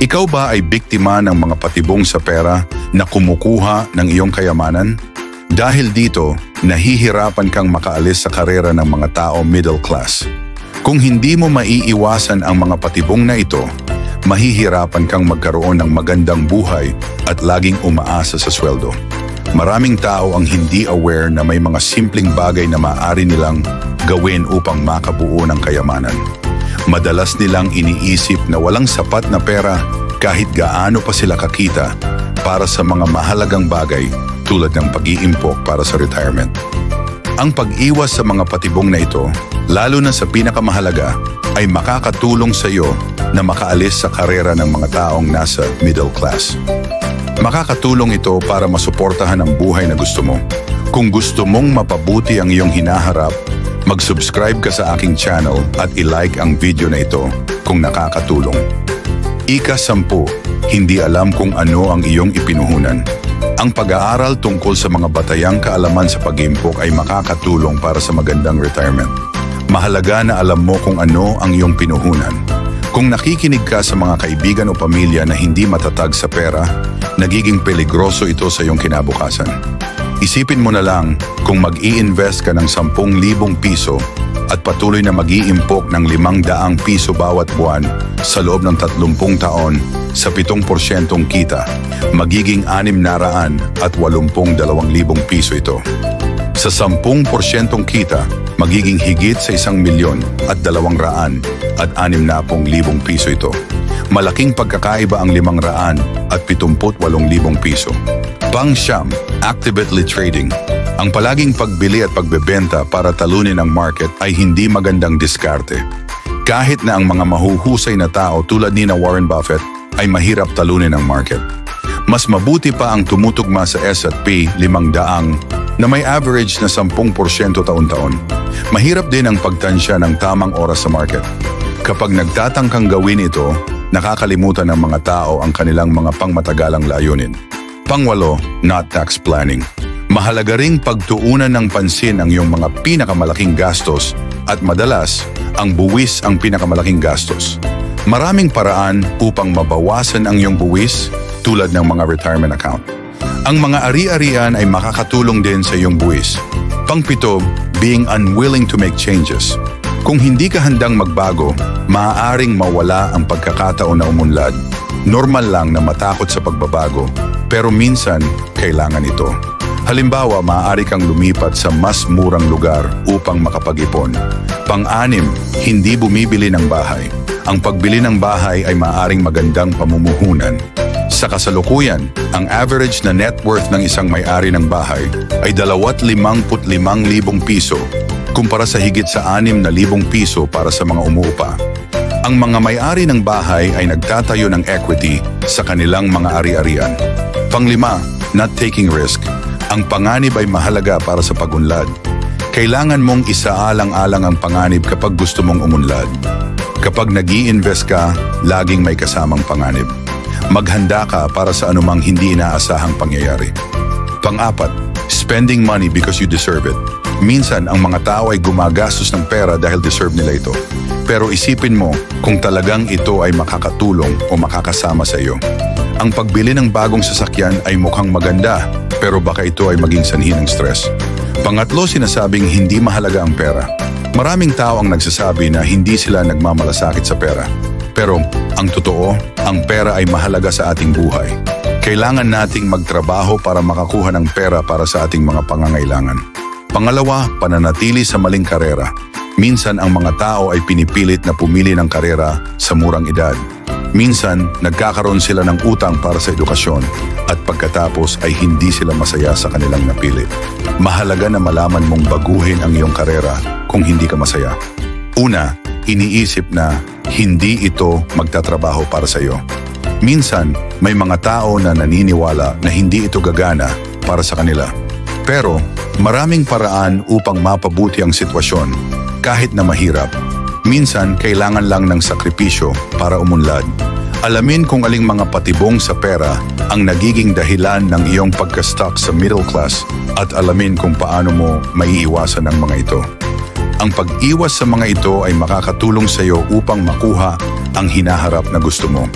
Ikaw ba ay biktima ng mga patibong sa pera na kumukuha ng iyong kayamanan? Dahil dito, nahihirapan kang makaalis sa karera ng mga tao middle class. Kung hindi mo maiiwasan ang mga patibong na ito, mahihirapan kang magkaroon ng magandang buhay at laging umaasa sa sweldo. Maraming tao ang hindi aware na may mga simpleng bagay na maaari nilang gawin upang makabuo ng kayamanan. Madalas nilang iniisip na walang sapat na pera kahit gaano pa sila kakita para sa mga mahalagang bagay tulad ng pag-iimpok para sa retirement. Ang pag-iwas sa mga patibong na ito, lalo na sa pinakamahalaga, ay makakatulong sa iyo na makaalis sa karera ng mga taong nasa middle class. Makakatulong ito para masuportahan ang buhay na gusto mo. Kung gusto mong mapabuti ang iyong hinaharap, mag-subscribe ka sa aking channel at i-like ang video na ito kung nakakatulong. Ika-10, hindi alam kung ano ang iyong ipinuhunan. Ang pag-aaral tungkol sa mga batayang kaalaman sa pag-iimpok ay makakatulong para sa magandang retirement. Mahalaga na alam mo kung ano ang iyong pinuhunan. Kung nakikinig ka sa mga kaibigan o pamilya na hindi matatag sa pera, nagiging peligroso ito sa iyong kinabukasan. Isipin mo na lang kung mag-i-invest ka ng 10,000 piso at patuloy na mag-iimpok ng 500 piso bawat buwan sa loob ng 30 taon sa 7% kita, magiging 682,000 piso ito. Sa 10% kita, magiging higit sa 1,260,000 piso ito. Malaking pagkakaiba ang 578,000 piso. Pang-siyam, actively trading. Ang palaging pagbili at pagbebenta para talunin ang market ay hindi magandang diskarte. Kahit na ang mga mahuhusay na tao tulad ni Warren Buffett ay mahirap talunin ang market. Mas mabuti pa ang tumutugma sa S&P 500 na may average na 10% taon-taon. Mahirap din ang pagtansya ng tamang oras sa market. Kapag nagtatangkang gawin ito, nakakalimutan ng mga tao ang kanilang mga pangmatagalang layunin. Pang-8, not tax planning. Mahalaga ring pagtuunan ng pansin ang iyong mga pinakamalaking gastos at madalas, ang buwis ang pinakamalaking gastos. Maraming paraan upang mabawasan ang iyong buwis tulad ng mga retirement account. Ang mga ari-arian ay makakatulong din sa iyong buwis. Pang-7, being unwilling to make changes. Kung hindi ka handang magbago, maaaring mawala ang pagkakataon na umunlad. Normal lang na matakot sa pagbabago, pero minsan kailangan ito. Halimbawa, maaari kang lumipat sa mas murang lugar upang makapag-ipon. Pang-6, hindi bumibili ng bahay. Ang pagbili ng bahay ay maaaring magandang pamumuhunan. Sa kasalukuyan, ang average na net worth ng isang may-ari ng bahay ay 55,000 piso kumpara sa higit sa 6,000 piso para sa mga umuupa. Ang mga may-ari ng bahay ay nagtatayo ng equity sa kanilang mga ari-arian. Pang-5, not taking risk. Ang panganib ay mahalaga para sa pag-unlad. Kailangan mong isaalang-alang ang panganib kapag gusto mong umunlad. Kapag nag-i-invest ka, laging may kasamang panganib. Maghanda ka para sa anumang hindi inaasahang pangyayari. Pang-4, spending money because you deserve it. Minsan, ang mga tao ay gumagastos ng pera dahil deserve nila ito. Pero isipin mo kung talagang ito ay makakatulong o makakasama sa iyo. Ang pagbili ng bagong sasakyan ay mukhang maganda, pero baka ito ay maging sanhi ng stress. Pang-8, sinasabing hindi mahalaga ang pera. Maraming tao ang nagsasabi na hindi sila nagmamalasakit sa pera. Pero ang totoo, ang pera ay mahalaga sa ating buhay. Kailangan nating magtrabaho para makakuha ng pera para sa ating mga pangangailangan. Pangalawa, pananatili sa maling karera. Minsan ang mga tao ay pinipilit na pumili ng karera sa murang edad. Minsan, nagkakaroon sila ng utang para sa edukasyon at pagkatapos ay hindi sila masaya sa kanilang napili. Mahalaga na malaman mong baguhin ang iyong karera kung hindi ka masaya. Una, iniisip na hindi ito magtatrabaho para sa iyo. Minsan, may mga tao na naniniwala na hindi ito gagana para sa kanila. Pero, maraming paraan upang mapabuti ang sitwasyon. Kahit na mahirap, minsan kailangan lang ng sakripisyo para umunlad. Alamin kung aling mga patibong sa pera ang nagiging dahilan ng iyong pagka-stuck sa middle class at alamin kung paano mo maiiwasan ang mga ito. Ang pag-iwas sa mga ito ay makakatulong sa iyo upang makuha ang hinaharap na gusto mo.